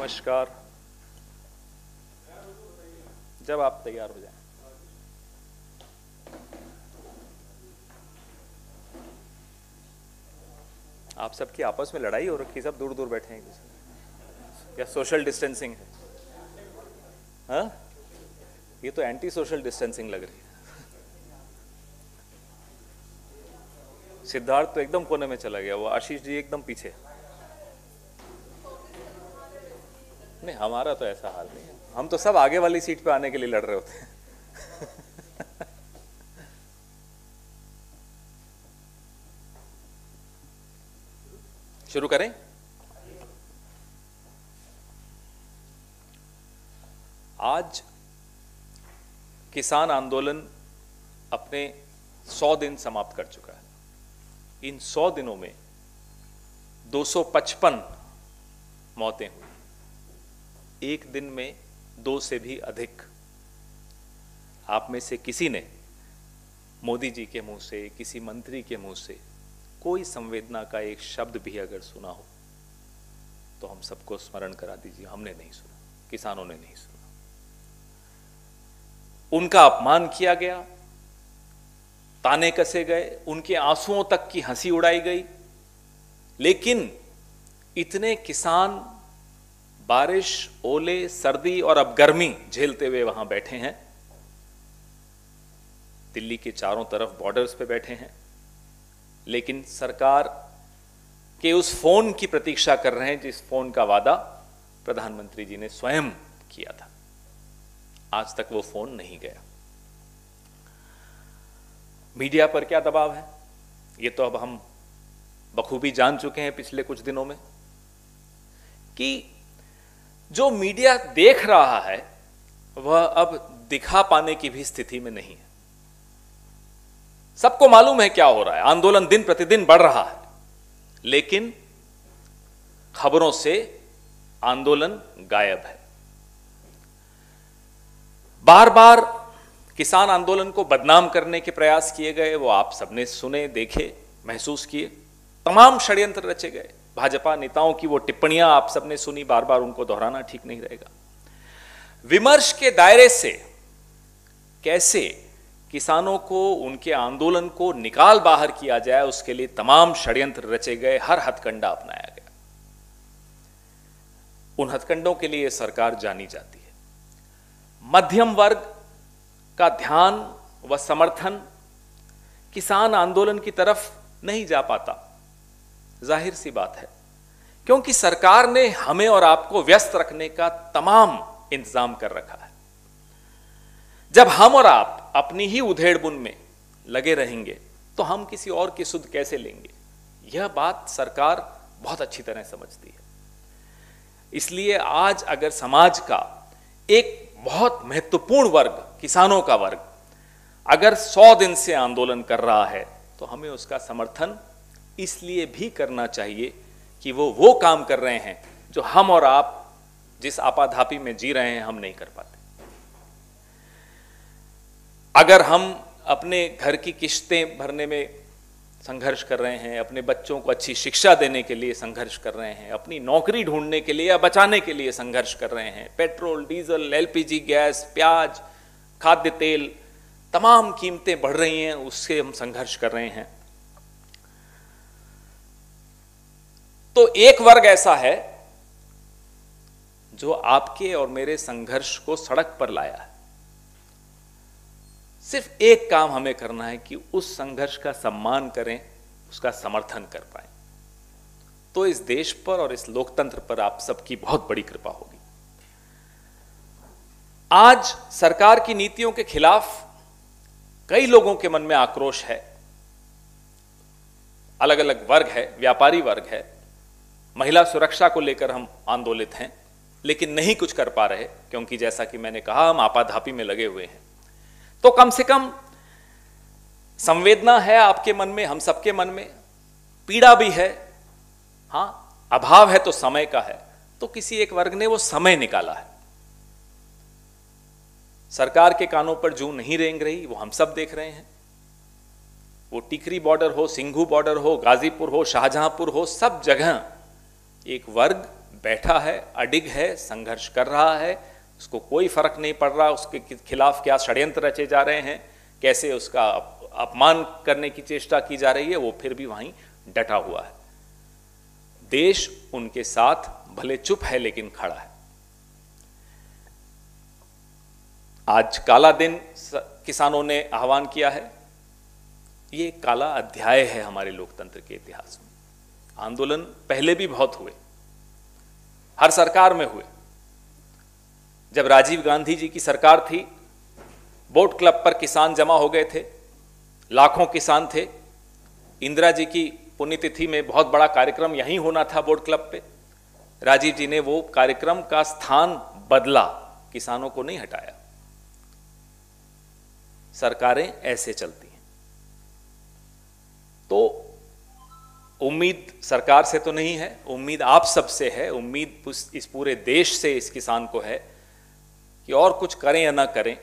नमस्कार। जब आप तैयार हो जाएं। आप सबकी आपस में लड़ाई हो रखी, सब दूर दूर बैठे हैं या सोशल डिस्टेंसिंग है? हाँ, ये तो एंटी सोशल डिस्टेंसिंग लग रही है। सिद्धार्थ तो एकदम कोने में चला गया, वो आशीष जी एकदम पीछे। नहीं, हमारा तो ऐसा हाल नहीं है, हम तो सब आगे वाली सीट पे आने के लिए लड़ रहे होते हैं। शुरू करें? आज किसान आंदोलन अपने 100 दिन समाप्त कर चुका है। इन 100 दिनों में 255 मौतें हुई, एक दिन में 2 से भी अधिक। आप में से किसी ने मोदी जी के मुंह से, किसी मंत्री के मुंह से कोई संवेदना का एक शब्द भी अगर सुना हो तो हम सबको स्मरण करा दीजिए, हमने नहीं सुना, किसानों ने नहीं सुना। उनका अपमान किया गया, ताने कसे गए, उनके आंसुओं तक की हंसी उड़ाई गई। लेकिन इतने किसान बारिश, ओले, सर्दी और अब गर्मी झेलते हुए वहां बैठे हैं। दिल्ली के चारों तरफ बॉर्डर्स पे बैठे हैं, लेकिन सरकार के उस फोन की प्रतीक्षा कर रहे हैं जिस फोन का वादा प्रधानमंत्री जी ने स्वयं किया था। आज तक वो फोन नहीं गया। मीडिया पर क्या दबाव है ये तो अब हम बखूबी जान चुके हैं पिछले कुछ दिनों में, कि जो मीडिया देख रहा है वह अब दिखा पाने की भी स्थिति में नहीं है। सबको मालूम है क्या हो रहा है, आंदोलन दिन प्रतिदिन बढ़ रहा है, लेकिन खबरों से आंदोलन गायब है। बार बार किसान आंदोलन को बदनाम करने के प्रयास किए गए, वो आप सबने सुने, देखे, महसूस किए। तमाम षड्यंत्र रचे गए। भाजपा नेताओं की वो टिप्पणियां आप सबने सुनी, बार बार उनको दोहराना ठीक नहीं रहेगा। विमर्श के दायरे से कैसे किसानों को, उनके आंदोलन को निकाल बाहर किया जाए, उसके लिए तमाम षड्यंत्र रचे गए, हर हथकंडा अपनाया गया। उन हथकंडों के लिए सरकार जानी जाती है। मध्यम वर्ग का ध्यान व समर्थन किसान आंदोलन की तरफ नहीं जा पाता। जाहिर सी बात है, क्योंकि सरकार ने हमें और आपको व्यस्त रखने का तमाम इंतजाम कर रखा है। जब हम और आप अपनी ही उधेड़-बुन में लगे रहेंगे तो हम किसी और की सुध कैसे लेंगे? यह बात सरकार बहुत अच्छी तरह समझती है। इसलिए आज अगर समाज का एक बहुत महत्वपूर्ण वर्ग, किसानों का वर्ग, अगर 100 दिन से आंदोलन कर रहा है तो हमें उसका समर्थन इसलिए भी करना चाहिए कि वो काम कर रहे हैं जो हम और आप जिस आपाधापी में जी रहे हैं हम नहीं कर पाते। अगर हम अपने घर की किश्तें भरने में संघर्ष कर रहे हैं, अपने बच्चों को अच्छी शिक्षा देने के लिए संघर्ष कर रहे हैं, अपनी नौकरी ढूंढने के लिए या बचाने के लिए संघर्ष कर रहे हैं, पेट्रोल, डीजल, एलपीजी गैस, प्याज, खाद्य तेल, तमाम कीमतें बढ़ रही हैं, उससे हम संघर्ष कर रहे हैं, तो एक वर्ग ऐसा है जो आपके और मेरे संघर्ष को सड़क पर लाया है। सिर्फ एक काम हमें करना है कि उस संघर्ष का सम्मान करें, उसका समर्थन कर पाएं, तो इस देश पर और इस लोकतंत्र पर आप सबकी बहुत बड़ी कृपा होगी। आज सरकार की नीतियों के खिलाफ कई लोगों के मन में आक्रोश है। अलग अलग वर्ग है, व्यापारी वर्ग है, महिला सुरक्षा को लेकर हम आंदोलित हैं, लेकिन नहीं कुछ कर पा रहे क्योंकि जैसा कि मैंने कहा हम आपाधापी में लगे हुए हैं। तो कम से कम संवेदना है आपके मन में, हम सबके मन में, पीड़ा भी है। हां, अभाव है तो समय का है, तो किसी एक वर्ग ने वो समय निकाला है। सरकार के कानों पर जूं नहीं रेंग रही, वो हम सब देख रहे हैं। वो टिकरी बॉर्डर हो, सिंघू बॉर्डर हो, गाजीपुर हो, शाहजहांपुर हो, सब जगह एक वर्ग बैठा है, अडिग है, संघर्ष कर रहा है, उसको कोई फर्क नहीं पड़ रहा उसके खिलाफ क्या षड्यंत्र रचे जा रहे हैं, कैसे उसका अपमान करने की चेष्टा की जा रही है, वो फिर भी वहीं डटा हुआ है। देश उनके साथ भले चुप है लेकिन खड़ा है। आज काला दिन किसानों ने आह्वान किया है। ये काला अध्याय है हमारे लोकतंत्र के इतिहास में। आंदोलन पहले भी बहुत हुए, हर सरकार में हुए। जब राजीव गांधी जी की सरकार थी, बोट क्लब पर किसान जमा हो गए थे, लाखों किसान थे। इंदिरा जी की पुण्यतिथि में बहुत बड़ा कार्यक्रम यहीं होना था बोट क्लब पे। राजीव जी ने वो कार्यक्रम का स्थान बदला, किसानों को नहीं हटाया। सरकारें ऐसे चलती हैं। तो उम्मीद सरकार से तो नहीं है, उम्मीद आप सबसे है, उम्मीद इस पूरे देश से इस किसान को है कि और कुछ करें या ना करें,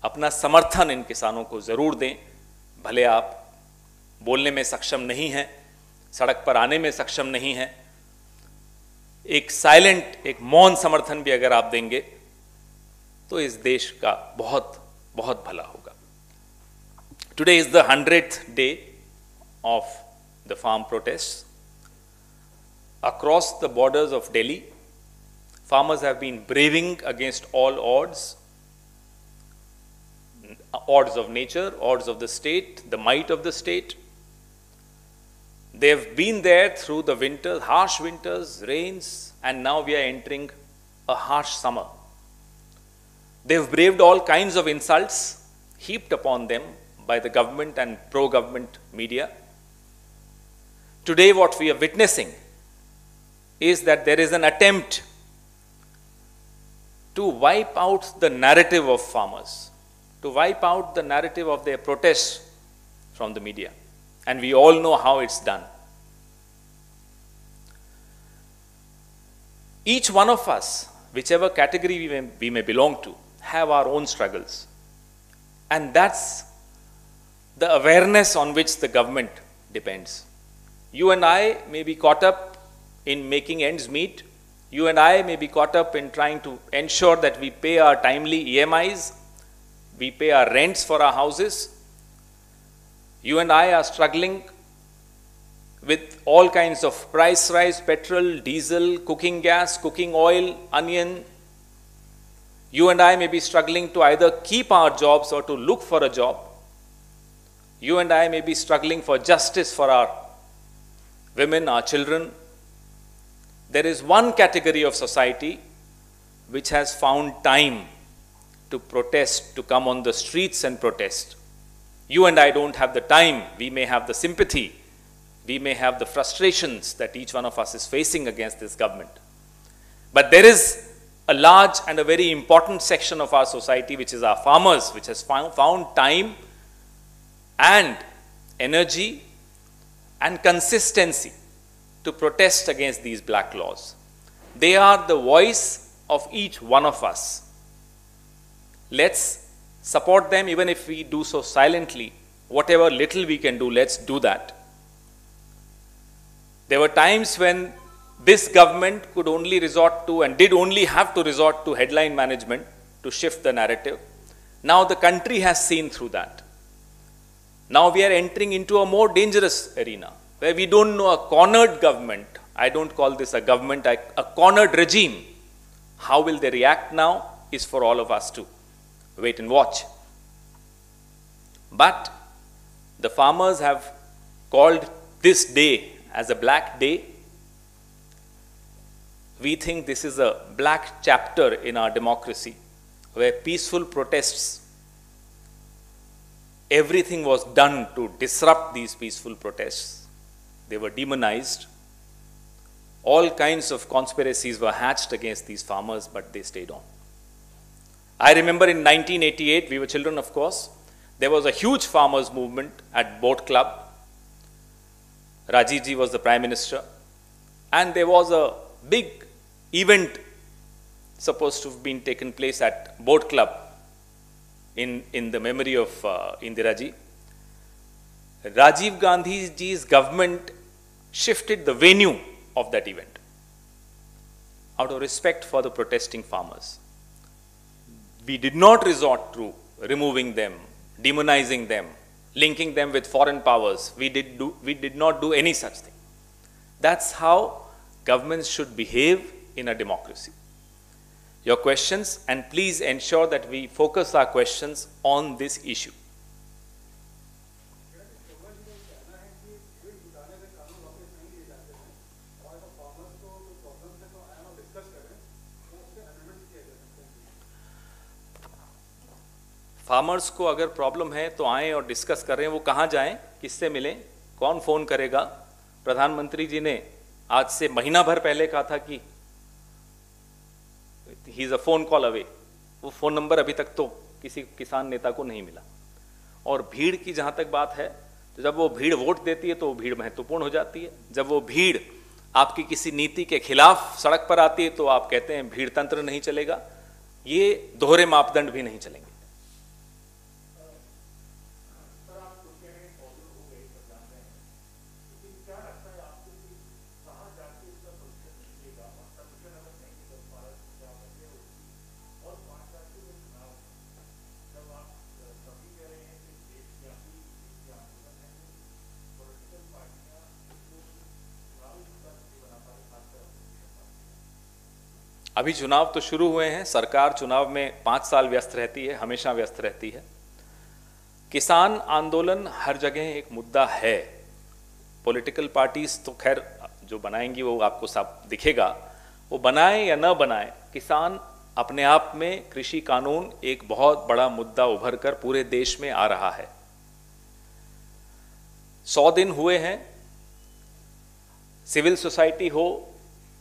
अपना समर्थन इन किसानों को जरूर दें। भले आप बोलने में सक्षम नहीं हैं, सड़क पर आने में सक्षम नहीं हैं, एक साइलेंट, एक मौन समर्थन भी अगर आप देंगे तो इस देश का बहुत बहुत भला होगा। Today is the 100th day of the farm protests. Across the borders of Delhi, farmers have been braving against all odds, odds of nature, odds of the state, the might of the state. They have been there through the winters, harsh winters, rains, and now we are entering a harsh summer. They have braved all kinds of insults heaped upon them by the government and pro-government media. Today what we are witnessing is that there is an attempt to wipe out the narrative of farmers, to wipe out the narrative of their protests from the media. And we all know how it's done. Each one of us, whichever category we may belong to, have our own struggles. And that's the awareness on which the government depends. You and I may be caught up in making ends meet. You and I may be caught up in trying to ensure that we pay our timely EMIs, we pay our rents for our houses. You and I are struggling with all kinds of price rise, petrol, diesel, cooking gas, cooking oil, onion. You and I may be struggling to either keep our jobs or to look for a job. You and I may be struggling for justice for our women, our children. There is one category of society which has found time to protest, to come on the streets and protest. You and I don't have the time. We may have the sympathy, we may have the frustrations that each one of us is facing against this government. But there is a large and a very important section of our society, which is our farmers, which has found time and energy and consistency to protest against these black laws. They are the voice of each one of us. Let's support them, even if we do so silently. Whatever little we can do, let's do that. There were times when this government could only resort to and did only have to resort to headline management to shift the narrative. Now the country has seen through that. Now we are entering into a more dangerous arena where we don't know a cornered government. I don't call this a government, a cornered regime. How will they react now is for all of us to wait and watch. But the farmers have called this day as a black day. We think this is a black chapter in our democracy where peaceful protests, everything was done to disrupt these peaceful protests. They were demonized. All kinds of conspiracies were hatched against these farmers, but they stayed on. I remember in 1988, we were children of course, there was a huge farmers movement at Boat Club. Rajiv ji was the Prime Minister, and there was a big event supposed to have been taken place at Boat Club in the memory of Indira ji. Rajiv Gandhi ji's government shifted the venue of that event. out of respect for the protesting farmers. We did not resort to removing them, demonizing them, linking them with foreign powers. We did not do any such thing. That's how governments should behave in a democracy. Your questions, and please ensure that we focus our questions on this issue. Farmers को अगर problem है तो आएं और discuss करें। वो कहाँ जाएं, किससे मिलें, कौन फ़ोन करेगा? प्रधानमंत्री जी ने आज से महीना भर पहले कहा था कि he is a phone call away. वो फ़ोन नंबर अभी तक तो किसी किसान नेता को नहीं मिला। और भीड़ की जहाँ तक बात है, तो जब वो भीड़ वोट देती है तो वो भीड़ महत्वपूर्ण हो जाती है। जब वो भीड़ आपकी किसी नीति के खिलाफ सड़क पर आती है तो आप कहते हैं भीड़ तंत्र नहीं चलेगा। ये दोहरे मापदंड भी नहीं चलेंगे। अभी चुनाव तो शुरू हुए हैं। सरकार चुनाव में 5 साल व्यस्त रहती है, हमेशा व्यस्त रहती है। किसान आंदोलन हर जगह एक मुद्दा है। पॉलिटिकल पार्टीज तो खैर जो बनाएंगी वो आपको सब दिखेगा। वो बनाए या न बनाए, किसान अपने आप में, कृषि कानून एक बहुत बड़ा मुद्दा उभर कर पूरे देश में आ रहा है। 100 दिन हुए हैं। सिविल सोसाइटी हो,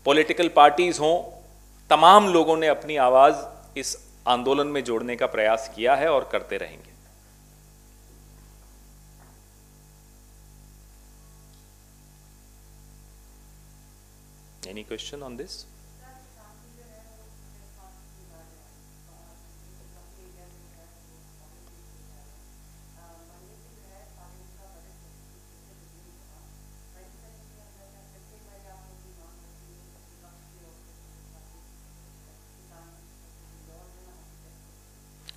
पॉलिटिकल पार्टीज हो, तमाम लोगों ने अपनी आवाज इस आंदोलन में जोड़ने का प्रयास किया है और करते रहेंगे। Any question on this?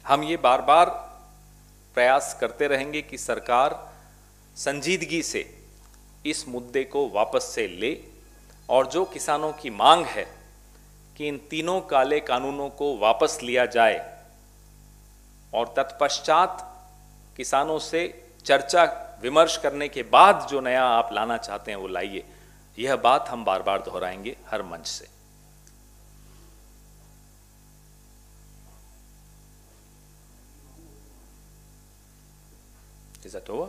हम ये बार बार प्रयास करते रहेंगे कि सरकार संजीदगी से इस मुद्दे को वापस से ले, और जो किसानों की मांग है कि इन तीनों काले कानूनों को वापस लिया जाए और तत्पश्चात किसानों से चर्चा विमर्श करने के बाद जो नया आप लाना चाहते हैं वो लाइए। यह बात हम बार बार दोहराएंगे हर मंच से। Is that over?